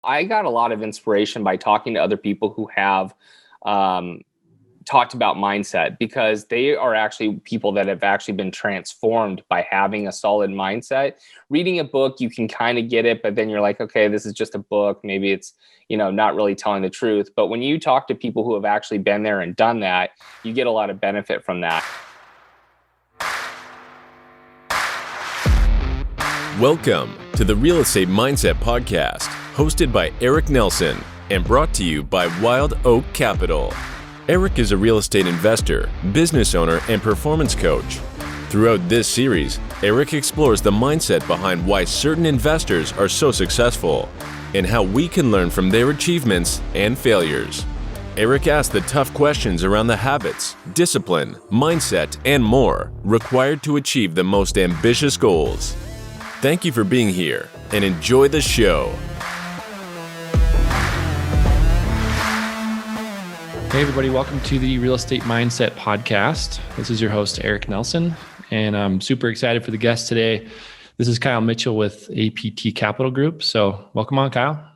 I got a lot of inspiration by talking to other people who have um, talked about mindset because they are actually people that have actually been transformed by having a solid mindset. Reading a book, you can kind of get it, but then you're like, okay, this is just a book. Maybe it's, not really telling the truth. But when you talk to people who have actually been there and done that, you get a lot of benefit from that. Welcome to the Real Estate Mindset Podcast, hosted by Eric Nelson and brought to you by Wild Oak Capital. Eric is a real estate investor, business owner, and performance coach. Throughout this series, Eric explores the mindset behind why certain investors are so successful and how we can learn from their achievements and failures. Eric asks the tough questions around the habits, discipline, mindset, and more required to achieve the most ambitious goals. Thank you for being here and enjoy the show. Hey everybody, welcome to the Real Estate Mindset Podcast. This is your host, Eric Nelson, and I'm super excited for the guest today. This is Kyle Mitchell with APT Capital Group. So welcome on, Kyle.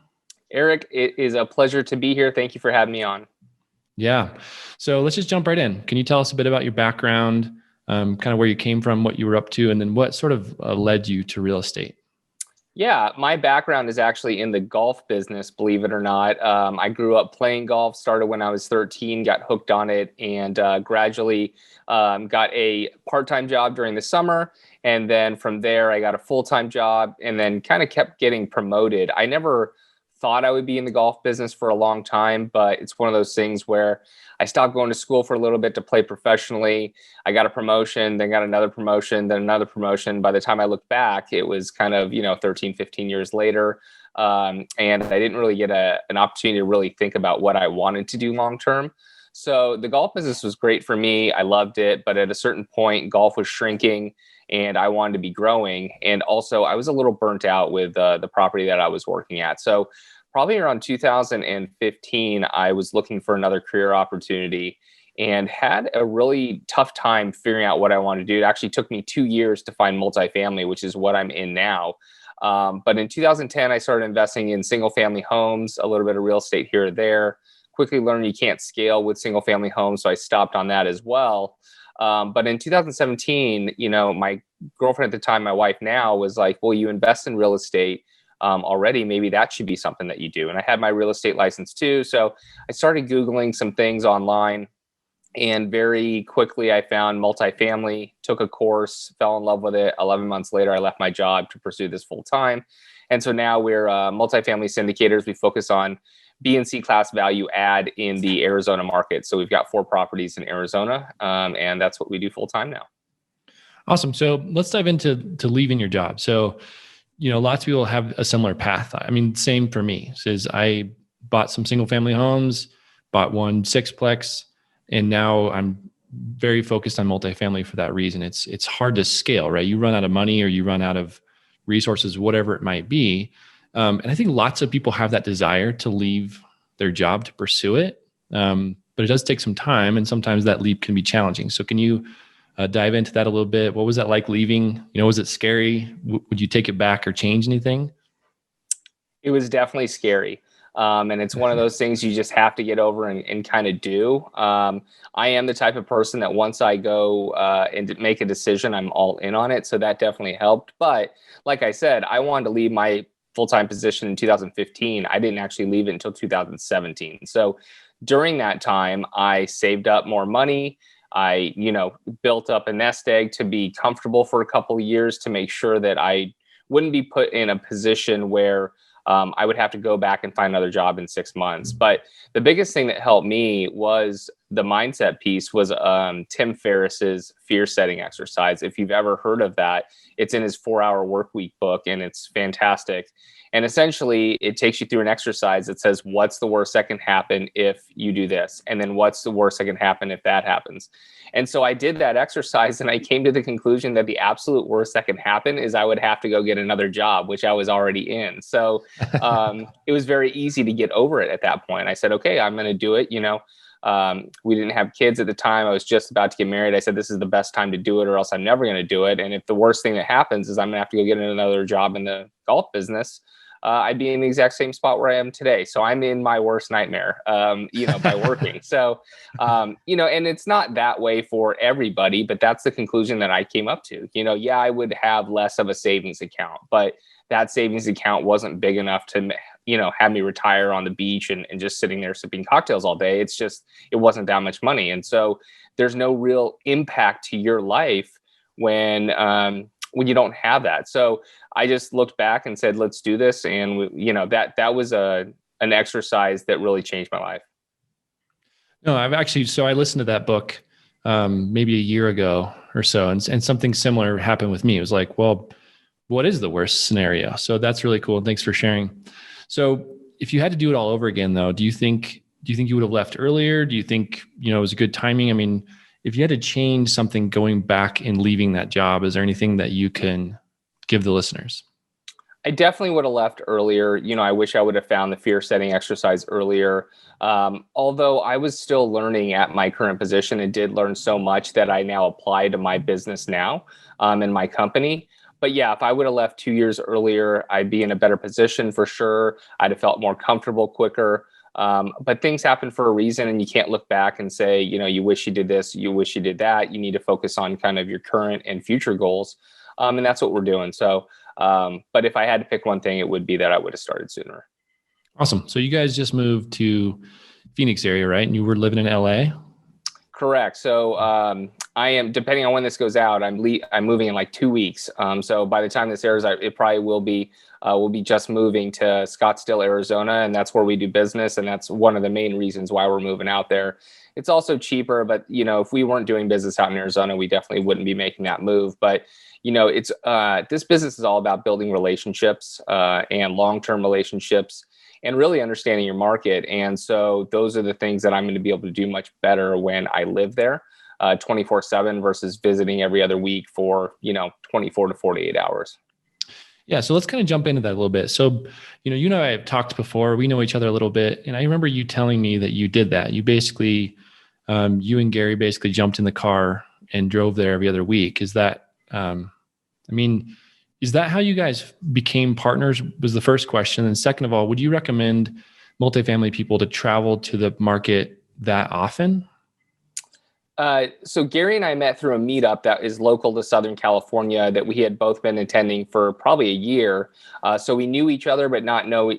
Eric, it is a pleasure to be here. Thank you for having me on. Yeah. So let's just jump right in. Can you tell us a bit about your background, kind of where you came from, what you were up to, and then what sort of led you to real estate? Yeah, my background is actually in the golf business, believe it or not. I grew up playing golf, started when I was 13, got hooked on it, and gradually got a part-time job during the summer. And then from there, I got a full-time job and then kind of kept getting promoted. I never thought I would be in the golf business for a long time, but it's one of those things where I stopped going to school for a little bit to play professionally. I got a promotion, then got another promotion, then another promotion. By the time I look back, it was kind of, 13, 15 years later. And I didn't really get an opportunity to really think about what I wanted to do long term. So the golf business was great for me. I loved it. But at a certain point, golf was shrinking and I wanted to be growing. And also I was a little burnt out with the property that I was working at. So probably around 2015, I was looking for another career opportunity and had a really tough time figuring out what I wanted to do. It actually took me 2 years to find multifamily, which is what I'm in now. But in 2010, I started investing in single family homes, a little bit of real estate here or there. Quickly learned you can't scale with single family homes, so I stopped on that as well. But in 2017, my girlfriend at the time, my wife now, was like, well, you invest in real estate already, maybe that should be something that you do. And I had my real estate license too. So I started Googling some things online and very quickly I found multifamily, took a course, fell in love with it. 11 months later, I left my job to pursue this full time. And so now we're multifamily syndicators. We focus on B and C class value add in the Arizona market. So we've got 4 properties in Arizona and that's what we do full time now. Awesome. So let's dive into leaving your job. So lots of people have a similar path. I mean, same for me. Says I bought some single family homes, bought one sixplex, and now I'm very focused on multifamily for that reason. It's hard to scale, right? You run out of money or you run out of resources, whatever it might be. And I think lots of people have that desire to leave their job to pursue it. But it does take some time, and sometimes that leap can be challenging. So can you dive into that a little bit? What was that like leaving? Was it scary? Would you take it back or change anything? It was definitely scary. And it's one of those things you just have to get over and kind of do. I am the type of person that once I go and make a decision, I'm all in on it. So that definitely helped. But like I said, I wanted to leave my full-time position in 2015. I didn't actually leave it until 2017. So during that time, I saved up more money. I, built up a nest egg to be comfortable for a couple of years to make sure that I wouldn't be put in a position where I would have to go back and find another job in 6 months. But the biggest thing that helped me was the mindset piece was Tim Ferriss's fear setting exercise. If you've ever heard of that, it's in his 4-Hour Workweek book and it's fantastic. And essentially it takes you through an exercise that says, what's the worst that can happen if you do this? And then what's the worst that can happen if that happens? And so I did that exercise and I came to the conclusion that the absolute worst that can happen is I would have to go get another job, which I was already in. So it was very easy to get over it at that point. I said, okay, I'm going to do it. We didn't have kids at the time. I was just about to get married. I said, this is the best time to do it or else I'm never going to do it. And if the worst thing that happens is I'm going to have to go get another job in the golf business, I'd be in the exact same spot where I am today. So I'm in my worst nightmare, by working. So, and it's not that way for everybody, but that's the conclusion that I came up to. Yeah, I would have less of a savings account, but that savings account wasn't big enough to, have me retire on the beach and just sitting there sipping cocktails all day. It's just, it wasn't that much money. And so there's no real impact to your life when you don't have that. So I just looked back and said, let's do this. And that was an exercise that really changed my life. No, so I listened to that book maybe a year ago or so, and something similar happened with me. It was like, well, what is the worst scenario? So that's really cool. Thanks for sharing. So if you had to do it all over again, though, do you think you would have left earlier? Do you think, it was a good timing? I mean, if you had to change something going back and leaving that job, is there anything that you can give the listeners? I definitely would have left earlier. I wish I would have found the fear setting exercise earlier. Although I was still learning at my current position and did learn so much that I now apply to my business now in my company. But yeah, if I would have left 2 years earlier, I'd be in a better position for sure. I'd have felt more comfortable quicker. But things happen for a reason, and you can't look back and say, you wish you did this, you wish you did that. You need to focus on kind of your current and future goals. And that's what we're doing. So, but if I had to pick one thing, it would be that I would have started sooner. Awesome. So you guys just moved to Phoenix area, right? And you were living in LA? Correct. So I am, depending on when this goes out, I'm moving in like 2 weeks. So by the time this airs, it probably will be we'll be just moving to Scottsdale, Arizona, and that's where we do business. And that's one of the main reasons why we're moving out there. It's also cheaper, but if we weren't doing business out in Arizona, we definitely wouldn't be making that move. But it's this business is all about building relationships and long-term relationships, and really understanding your market. And so those are the things that I'm going to be able to do much better when I live there 24/7 versus visiting every other week for, 24 to 48 hours. Yeah. So let's kind of jump into that a little bit. So, you and I have talked before, we know each other a little bit. And I remember you telling me that you did that. You basically, you and Gary basically jumped in the car and drove there every other week. Is that, is that how you guys became partners? Was the first question. And second of all, would you recommend multifamily people to travel to the market that often? So Gary and I met through a meetup that is local to Southern California that we had both been attending for probably a year. So we knew each other, but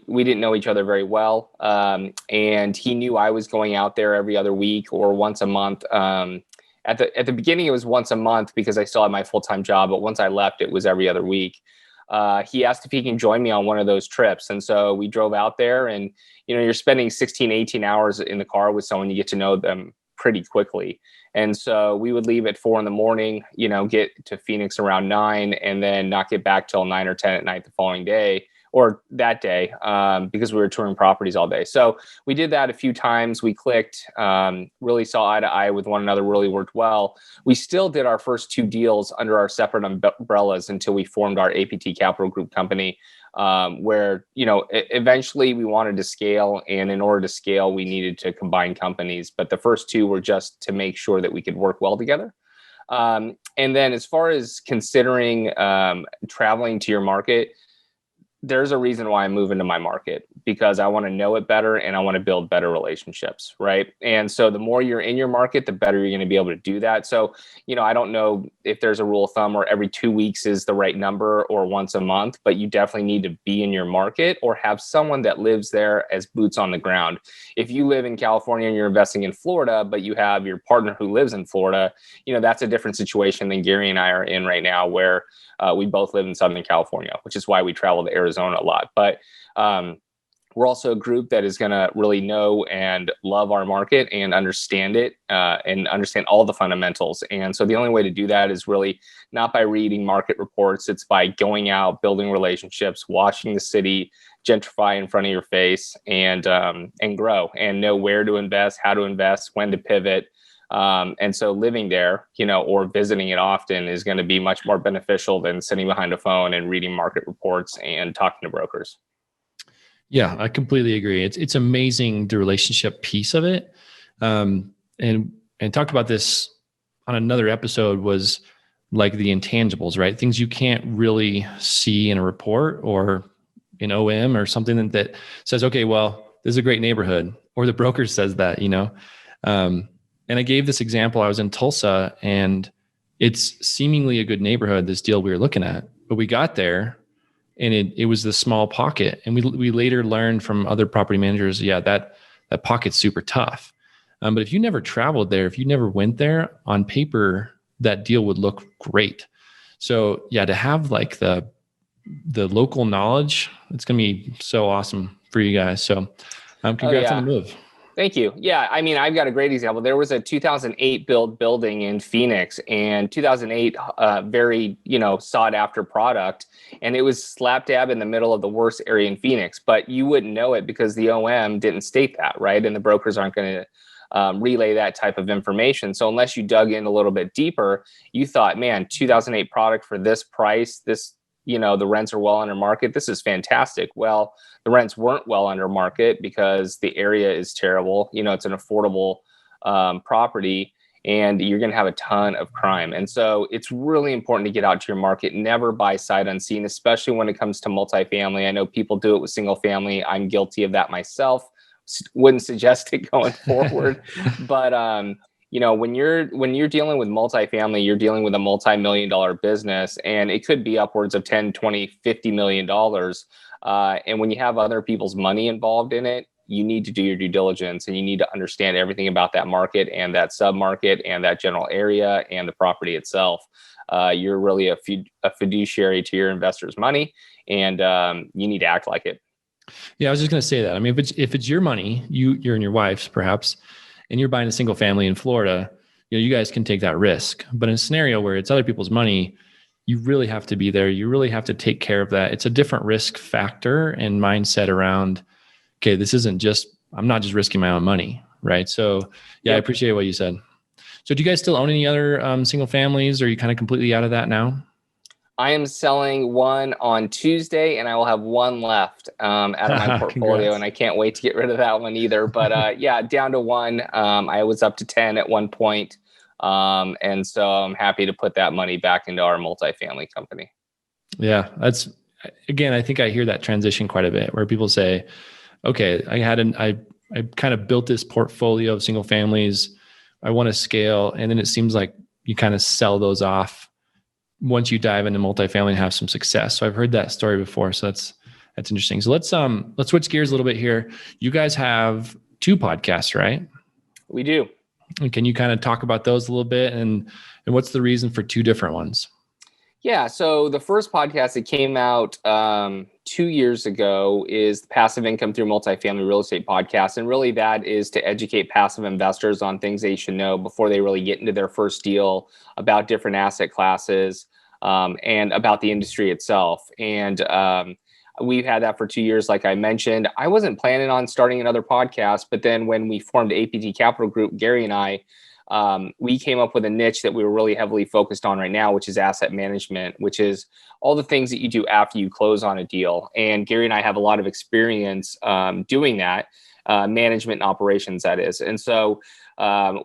we didn't know each other very well. And he knew I was going out there every other week or once a month. At the beginning, it was once a month because I still had my full-time job. But once I left, it was every other week. He asked if he can join me on one of those trips. And so we drove out there, and, you're spending 16, 18 hours in the car with someone. You get to know them pretty quickly. And so we would leave at 4 a.m, get to Phoenix around 9, and then not get back till 9 or 10 at night the following day, or that day, because we were touring properties all day. So we did that a few times. We clicked, really saw eye to eye with one another, really worked well. We still did our first 2 deals under our separate umbrellas until we formed our APT Capital Group company, where, eventually we wanted to scale. And in order to scale, we needed to combine companies. But the first 2 were just to make sure that we could work well together. And then as far as considering traveling to your market, there's a reason why I'm moving to my market, because I want to know it better and I want to build better relationships, right? And so the more you're in your market, the better you're going to be able to do that. So, I don't know if there's a rule of thumb where every 2 weeks is the right number or once a month, but you definitely need to be in your market or have someone that lives there as boots on the ground. If you live in California and you're investing in Florida, but you have your partner who lives in Florida, that's a different situation than Gary and I are in right now, where we both live in Southern California, which is why we travel to Arizona a lot. But we're also a group that is going to really know and love our market and understand it and understand all the fundamentals. And so the only way to do that is really not by reading market reports. It's by going out, building relationships, watching the city gentrify in front of your face, and grow and know where to invest, how to invest, when to pivot. And so living there, or visiting it often is going to be much more beneficial than sitting behind a phone and reading market reports and talking to brokers. Yeah, I completely agree. It's amazing, the relationship piece of it. And talked about this on another episode, was like the intangibles, right? Things you can't really see in a report or an OM or something that says, okay, well, this is a great neighborhood, or the broker says that, and I gave this example. I was in Tulsa, and it's seemingly a good neighborhood, this deal we were looking at, but we got there and it was the small pocket. And we later learned from other property managers, that pocket's super tough. But if you never traveled there, if you never went there, on paper, that deal would look great. So to have like the local knowledge, it's going to be so awesome for you guys. So congrats on the move. Thank you. Yeah, I mean, I've got a great example. There was a 2008 built building in Phoenix, and 2008, very, sought after product. And it was slap dab in the middle of the worst area in Phoenix, but you wouldn't know it because the OM didn't state that, right? And the brokers aren't going to relay that type of information. So unless you dug in a little bit deeper, you thought, man, 2008 product for this price, the rents are well under market. This is fantastic. Well, the rents weren't well under market because the area is terrible. It's an affordable property, and you're going to have a ton of crime. And so it's really important to get out to your market. Never buy sight unseen, especially when it comes to multifamily. I know people do it with single family. I'm guilty of that myself. Wouldn't suggest it going forward. But when you're dealing with multifamily, you're dealing with a multi-million-dollar business, and it could be upwards of 10, 20, $50 million. And when you have other people's money involved in it, you need to do your due diligence, and you need to understand everything about that market and that sub-market and that general area and the property itself. You're really a fiduciary to your investors' money, and you need to act like it. Yeah, I was just going to say that. I mean, if it's your money, you're and your wife's perhaps, and you're buying a single family in Florida, you guys can take that risk. But in a scenario where it's other people's money, you really have to be there. You really have to take care of that. It's a different risk factor and mindset around, okay, I'm not just risking my own money, right? So I appreciate what you said. So do you guys still own any other single families, or are you kind of completely out of that now? I am selling one on Tuesday, and I will have one left out of my portfolio, and I can't wait to get rid of that one either. But down to one. I was up to 10 at one point. And so I'm happy to put that money back into our multifamily company. Yeah, I think I hear that transition quite a bit, where people say, okay, I kind of built this portfolio of single families. I want to scale. And then it seems like you kind of sell those off once you dive into multifamily and have some success. So I've heard that story before. So that's interesting. So let's switch gears a little bit here. You guys have 2 podcasts, right? We do. And can you kind of talk about those a little bit, and what's the reason for 2 different ones? Yeah. So the first podcast that came out 2 years ago is the Passive Income Through Multifamily Real Estate podcast. And really that is to educate passive investors on things they should know before they really get into their first deal, about different asset classes, and about the industry itself. And we've had that for 2 years. Like I mentioned, I wasn't planning on starting another podcast, but then when we formed APT Capital Group, Gary and I, we came up with a niche that we were really heavily focused on right now, which is asset management, which is all the things that you do after you close on a deal. And Gary and I have a lot of experience doing that, management and operations, that is. And so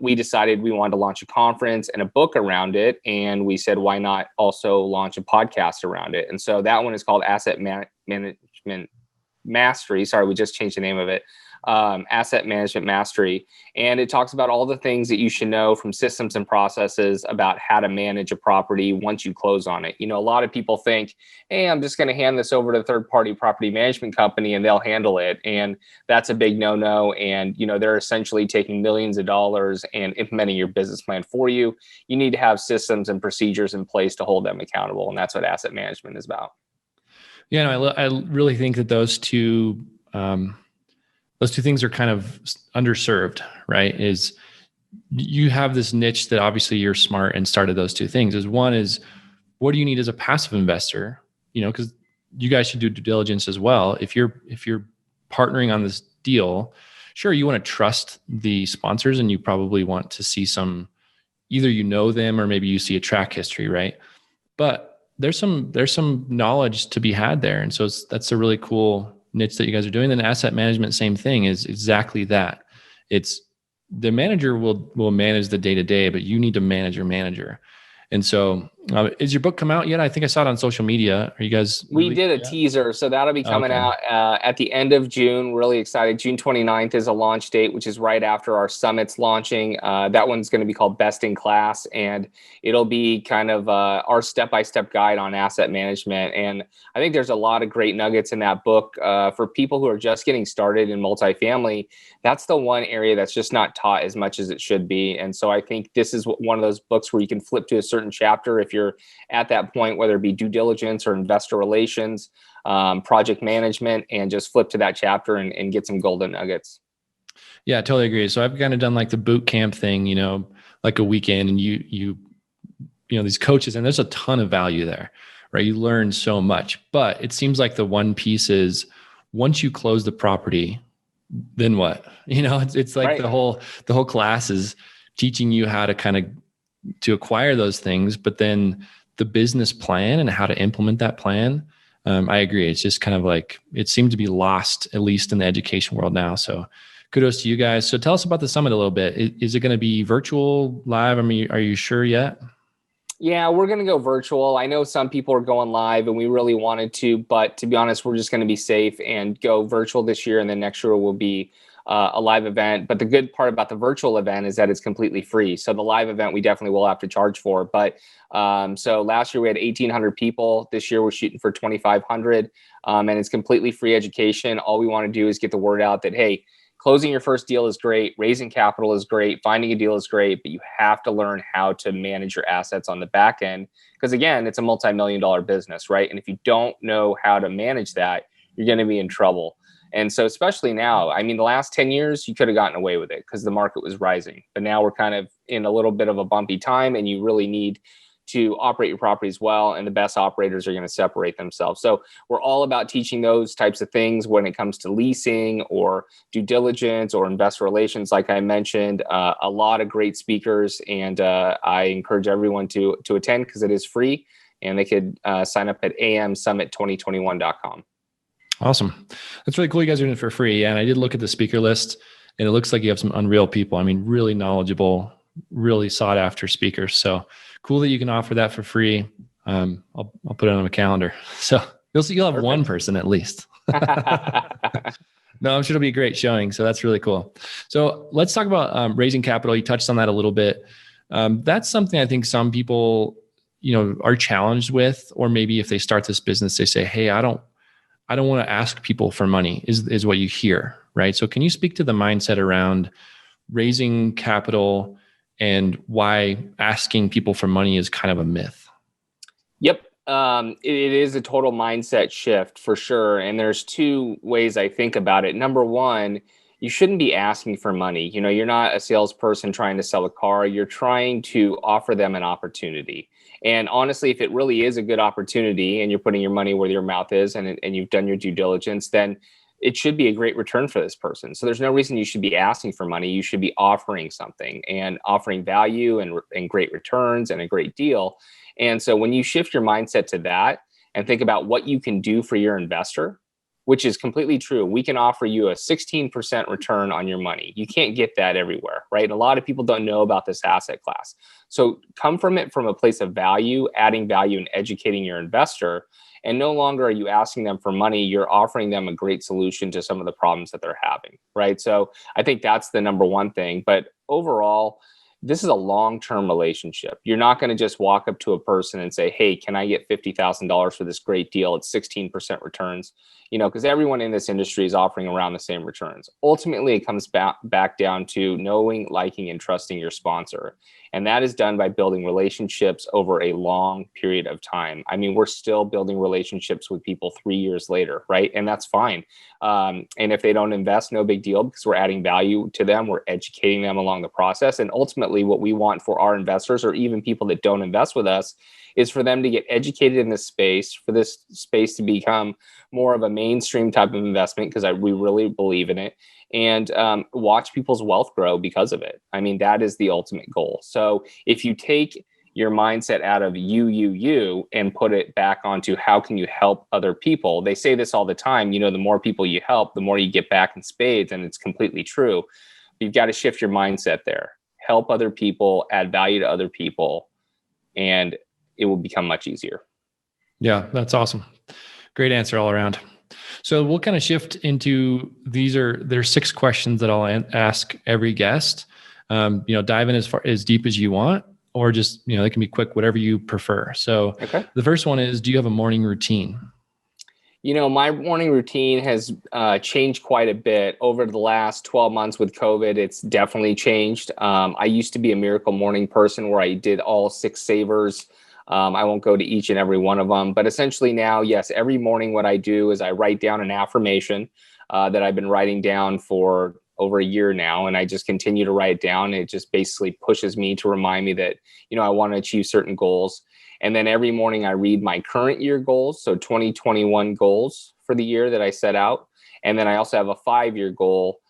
we decided we wanted to launch a conference and a book around it. And we said, why not also launch a podcast around it? And so that one is called Asset Management Mastery. Sorry, we just changed the name of it. Asset Management Mastery. And it talks about all the things that you should know from systems and processes about how to manage a property once you close on it. A lot of people think, hey, I'm just going to hand this over to a third-party property management company and they'll handle it. And that's a big no-no. And, they're essentially taking millions of dollars and implementing your business plan for you. You need to have systems and procedures in place to hold them accountable. And that's what asset management is about. Yeah, I really think that those two things are kind of underserved, right? Is you have this niche that obviously you're smart and started those 2 things. One is, what do you need as a passive investor? Because you guys should do due diligence as well. If you're partnering on this deal, sure, you want to trust the sponsors, and you probably want to see either them, or maybe you see a track history, right? But there's some knowledge to be had there, and so that's a really cool niche that you guys are doing. Then asset management, same thing, is exactly that. It's the manager will manage the day-to-day, but you need to manage your manager. And so Is your book come out yet? I think I saw it on social media. Are you guys? We did a teaser, so that'll be coming out at the end of June. Really excited. June 29th is a launch date, which is right after our summit's launching. That one's going to be called Best in Class, and it'll be kind of our step-by-step guide on asset management. And I think there's a lot of great nuggets in that book for people who are just getting started in multifamily. That's the one area that's just not taught as much as it should be. And so I think this is one of those books where you can flip to a certain chapter if you're at that point, whether it be due diligence or investor relations, project management, and just flip to that chapter and get some golden nuggets. Yeah, I totally agree. So I've kind of done like the boot camp thing, like a weekend, and you know, these coaches, and there's a ton of value there, right? You learn so much, but it seems like the one piece is once you close the property, then what? It's like Right. the whole class is teaching you how to to acquire those things, but then the business plan and how to implement that plan. I agree. It's just kind of like, it seemed to be lost, at least in the education world now. So kudos to you guys. So tell us about the summit a little bit. Is it going to be virtual, live? I mean, are you sure yet? Yeah, we're going to go virtual. I know some people are going live and we really wanted to, but to be honest, we're just going to be safe and go virtual this year. And then next year will be a live event. But the good part about the virtual event is that it's completely free. So the live event, we definitely will have to charge for. But so last year we had 1,800 people. This year we're shooting for 2,500. And it's completely free education. All we want to do is get the word out that, hey, closing your first deal is great. Raising capital is great. Finding a deal is great. But you have to learn how to manage your assets on the back end. Because again, it's a multi-million-dollar business, right? And if you don't know how to manage that, you're going to be in trouble. And so especially now, I mean, the last 10 years, you could have gotten away with it because the market was rising. But now we're kind of in a little bit of a bumpy time, and you really need to operate your properties well, and the best operators are going to separate themselves. So we're all about teaching those types of things when it comes to leasing or due diligence or investor relations. Like I mentioned, a lot of great speakers, and I encourage everyone to attend because it is free, and they could sign up at amsummit2021.com. Awesome. That's really cool. You guys are doing it for free. And I did look at the speaker list, and it looks like you have some unreal people. I mean, really knowledgeable, really sought after speakers. So cool that you can offer that for free. I'll put it on my calendar. So you'll have one person at least. No, I'm sure it'll be a great showing. So that's really cool. So let's talk about raising capital. You touched on that a little bit. That's something I think some people, are challenged with, or maybe if they start this business, they say, hey, I don't want to ask people for money is what you hear, right? So can you speak to the mindset around raising capital and why asking people for money is kind of a myth? Yep. It is a total mindset shift for sure. And there's two ways I think about it. Number one, you shouldn't be asking for money. You're not a salesperson trying to sell a car. You're trying to offer them an opportunity. And honestly, if it really is a good opportunity and you're putting your money where your mouth is, and you've done your due diligence, then it should be a great return for this person. So there's no reason you should be asking for money. You should be offering something and offering value and great returns and a great deal. And so when you shift your mindset to that and think about what you can do for your investor, which is completely true. We can offer you a 16% return on your money. You can't get that everywhere, right? And a lot of people don't know about this asset class. So come from it from a place of value, adding value and educating your investor. And no longer are you asking them for money, you're offering them a great solution to some of the problems that they're having, right? So I think that's the number one thing. But overall, this is a long-term relationship. You're not going to just walk up to a person and say, hey, can I get $50,000 for this great deal? It's 16% returns, because everyone in this industry is offering around the same returns. Ultimately, it comes back down to knowing, liking, and trusting your sponsor. And that is done by building relationships over a long period of time. I mean, we're still building relationships with people 3 years later, right? And that's fine. And if they don't invest, no big deal, because we're adding value to them. We're educating them along the process. And ultimately, what we want for our investors, or even people that don't invest with us, is for them to get educated in this space, for this space to become more of a mainstream type of investment, because we really believe in it, and watch people's wealth grow because of it. I mean, that is the ultimate goal. So if you take your mindset out of you, and put it back onto how can you help other people? They say this all the time, the more people you help, the more you get back in spades, and it's completely true. You've got to shift your mindset there. Help other people, add value to other people, and it will become much easier. Yeah, that's awesome. Great answer all around. So we'll kind of shift into there's 6 questions that I'll ask every guest. Dive in as deep as you want, or just, they can be quick, whatever you prefer. So Okay. the first one is, do you have a morning routine? My morning routine has changed quite a bit over the last 12 months with COVID. It's definitely changed. I used to be a miracle morning person where I did all 6 savers. I won't go to each and every one of them, but essentially now, yes, every morning what I do is I write down an affirmation that I've been writing down for over a year now, and I just continue to write it down. It just basically pushes me to remind me that, I want to achieve certain goals. And then every morning I read my current year goals, so 2021 goals for the year that I set out. And then I also have a 5-year goal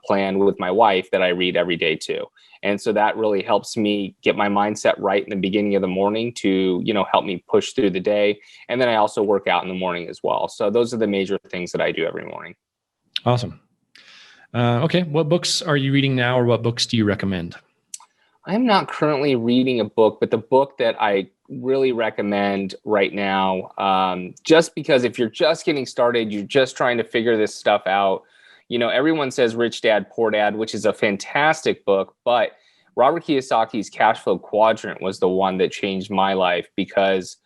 plan with my wife that I read every day too. And so that really helps me get my mindset right in the beginning of the morning to, help me push through the day. And then I also work out in the morning as well. So those are the major things that I do every morning. Awesome. Okay. What books are you reading now, or what books do you recommend? I'm not currently reading a book, but the book that I really recommend right now, just because if you're just getting started, you're just trying to figure this stuff out. Everyone says Rich Dad, Poor Dad, which is a fantastic book, but Robert Kiyosaki's Cash Flow Quadrant was the one that changed my life, because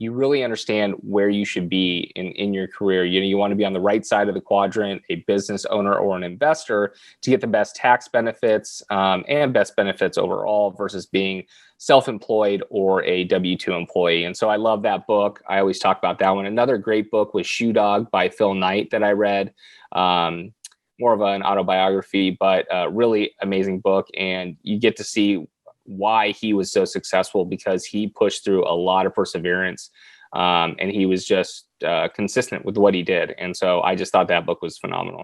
you really understand where you should be in your career. You want to be on the right side of the quadrant, a business owner or an investor, to get the best tax benefits and best benefits overall, versus being self-employed or a W-2 employee. And so I love that book. I always talk about that one. Another great book was Shoe Dog by Phil Knight that I read. More of an autobiography, but really amazing book. And you get to see why he was so successful, because he pushed through a lot of perseverance, and he was just consistent with what he did. And so I just thought that book was phenomenal.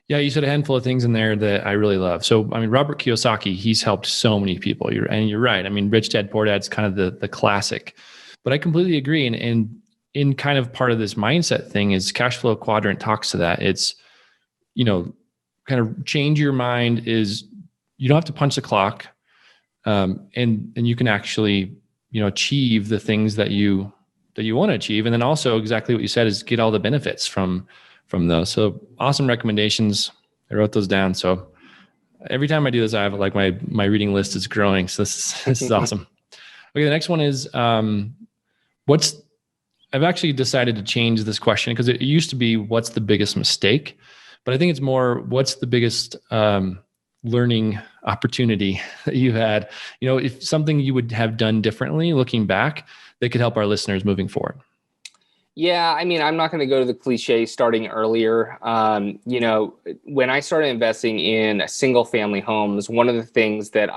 Yeah, you said a handful of things in there that I really love. So, Robert Kiyosaki, he's helped so many people. You're right. Rich Dad, Poor Dad's kind of the classic, but I completely agree. And in kind of part of this mindset thing is Cash Flow Quadrant talks to that. It's, kind of change your mind is you don't have to punch the clock. And you can actually, achieve the things that you want to achieve. And then also exactly what you said is get all the benefits from those. So awesome recommendations. I wrote those down. So every time I do this, I have like my reading list is growing. So this is awesome. Okay. The next one is, I've actually decided to change this question, because it used to be, what's the biggest mistake? But I think it's more, what's the biggest, learning opportunity that you had, if something you would have done differently looking back that could help our listeners moving forward. Yeah, I'm not going to go to the cliche starting earlier. When I started investing in single family homes, one of the things that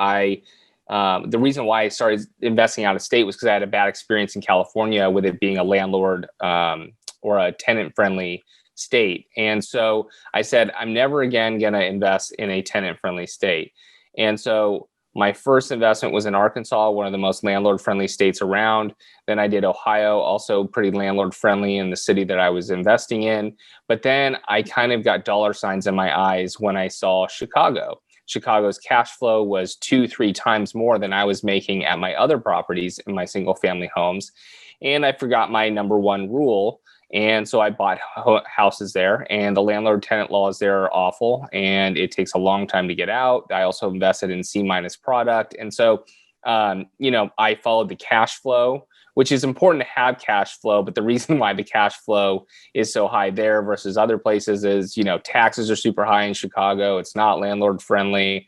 the reason why I started investing out of state was because I had a bad experience in California with it being a landlord or a tenant friendly state. And so I said, I'm never again going to invest in a tenant friendly state. And so my first investment was in Arkansas, one of the most landlord friendly states around. Then I did Ohio, also pretty landlord friendly in the city that I was investing in. But then I kind of got dollar signs in my eyes when I saw Chicago. Chicago's cash flow was 2-3 times more than I was making at my other properties in my single family homes. And I forgot my number one rule. And so I bought houses there, and the landlord tenant laws there are awful, and it takes a long time to get out. I also invested in C- product. And so, I followed the cash flow, which is important to have cash flow. But the reason why the cash flow is so high there versus other places is, taxes are super high in Chicago. It's not landlord friendly.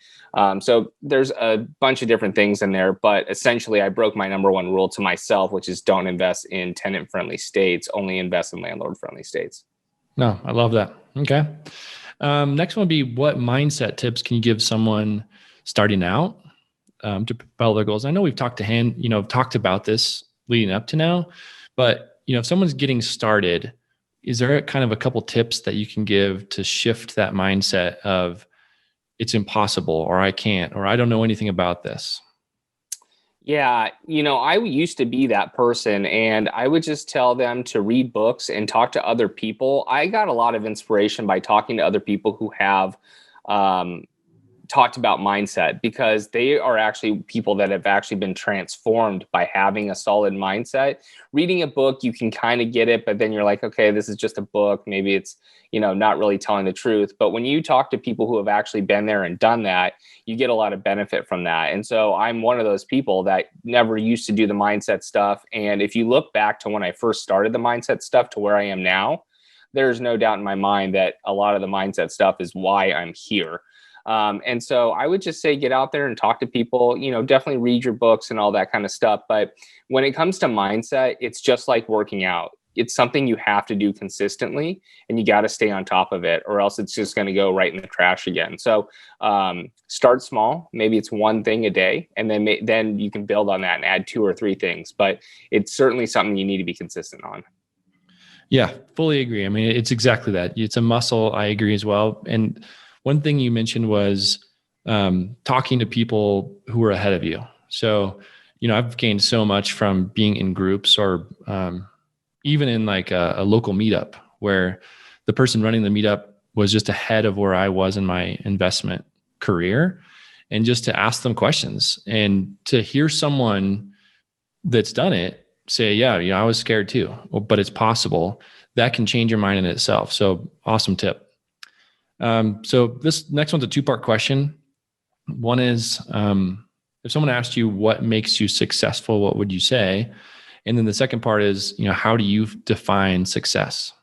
So there's a bunch of different things in there, but essentially I broke my number one rule to myself, which is don't invest in tenant friendly states, only invest in landlord friendly states. No, I love that. Okay. Next one would be, what mindset tips can you give someone starting out to propel their goals? I know we've talked about this leading up to now, but if someone's getting started, is there kind of a couple tips that you can give to shift that mindset of it's impossible, or I can't, or I don't know anything about this? Yeah, I used to be that person, and I would just tell them to read books and talk to other people. I got a lot of inspiration by talking to other people who have talked about mindset, because they are actually people that have actually been transformed by having a solid mindset. Reading a book, you can kind of get it, but then you're like, okay, this is just a book. Maybe it's, not really telling the truth. But when you talk to people who have actually been there and done that, you get a lot of benefit from that. And so I'm one of those people that never used to do the mindset stuff. And if you look back to when I first started the mindset stuff to where I am now, there's no doubt in my mind that a lot of the mindset stuff is why I'm here. And so I would just say, get out there and talk to people, definitely read your books and all that kind of stuff. But when it comes to mindset, it's just like working out. It's something you have to do consistently, and you got to stay on top of it, or else it's just going to go right in the trash again. So start small. Maybe it's one thing a day, and then you can build on that and add 2 or 3 things. But it's certainly something you need to be consistent on. Yeah, fully agree. I mean, it's exactly that. It's a muscle. I agree as well. And one thing you mentioned was talking to people who are ahead of you. So, I've gained so much from being in groups, or even in like a local meetup where the person running the meetup was just ahead of where I was in my investment career, and just to ask them questions and to hear someone that's done it say, yeah, I was scared too, but it's possible. That can change your mind in itself. So awesome tip. So this next one's a 2-part question. One is, if someone asked you what makes you successful, what would you say? And then the second part is, how do you define success?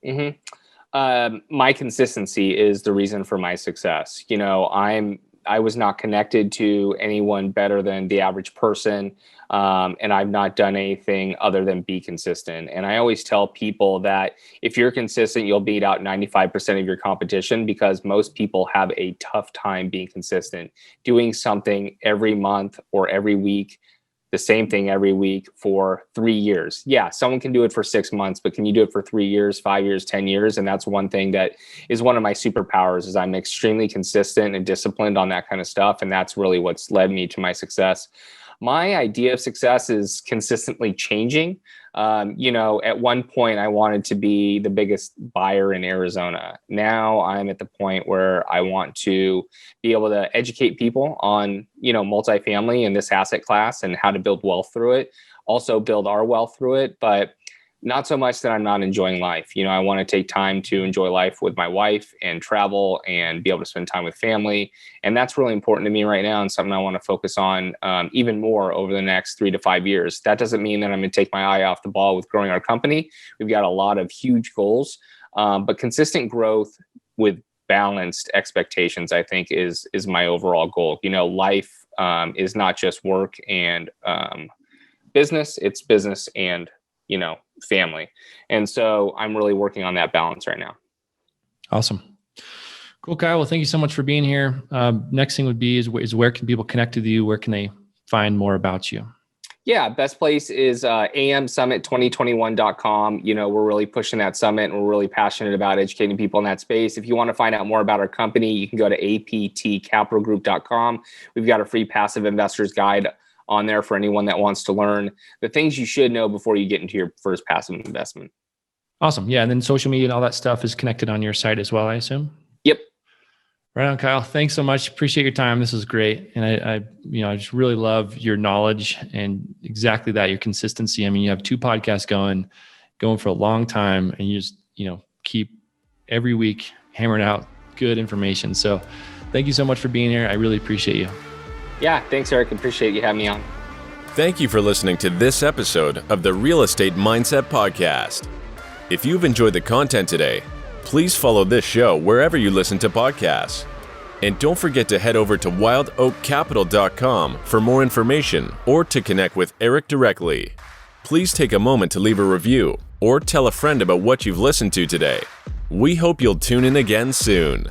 My consistency is the reason for my success. I was not connected to anyone better than the average person. And I've not done anything other than be consistent. And I always tell people that if you're consistent, you'll beat out 95% of your competition, because most people have a tough time being consistent, doing something every month or every week, the same thing every week for 3 years. Yeah, someone can do it for 6 months, but can you do it for 3 years, 5 years, 10 years? And that's one thing that is one of my superpowers, is I'm extremely consistent and disciplined on that kind of stuff. And that's really what's led me to my success. My idea of success is consistently changing. At one point I wanted to be the biggest buyer in Arizona. Now I'm at the point where I want to be able to educate people on, multifamily and this asset class and how to build wealth through it, also build our wealth through it. But not so much that I'm not enjoying life. I want to take time to enjoy life with my wife and travel and be able to spend time with family. And that's really important to me right now, and something I want to focus on even more over the next 3 to 5 years. That doesn't mean that I'm going to take my eye off the ball with growing our company. We've got a lot of huge goals, but consistent growth with balanced expectations, I think, is my overall goal. Life is not just work and business, it's business and family. And so I'm really working on that balance right now. Awesome. Cool, Kyle. Well, thank you so much for being here. Next thing would be is where can people connect with you? Where can they find more about you? Yeah, best place is amsummit2021.com. We're really pushing that summit, and we're really passionate about educating people in that space. If you want to find out more about our company, you can go to aptcapitalgroup.com. We've got a free passive investors guide on there for anyone that wants to learn the things you should know before you get into your first passive investment. Awesome. Yeah. And then social media and all that stuff is connected on your site as well, I assume? Yep. Right on, Kyle. Thanks so much. Appreciate your time. This is great. And I just really love your knowledge and exactly that, your consistency. I mean, you have 2 podcasts going for a long time, and you just, keep every week hammering out good information. So thank you so much for being here. I really appreciate you. Yeah, thanks, Eric. Appreciate you having me on. Thank you for listening to this episode of the Real Estate Mindset Podcast. If you've enjoyed the content today, please follow this show wherever you listen to podcasts. And don't forget to head over to wildoakcapital.com for more information or to connect with Eric directly. Please take a moment to leave a review or tell a friend about what you've listened to today. We hope you'll tune in again soon.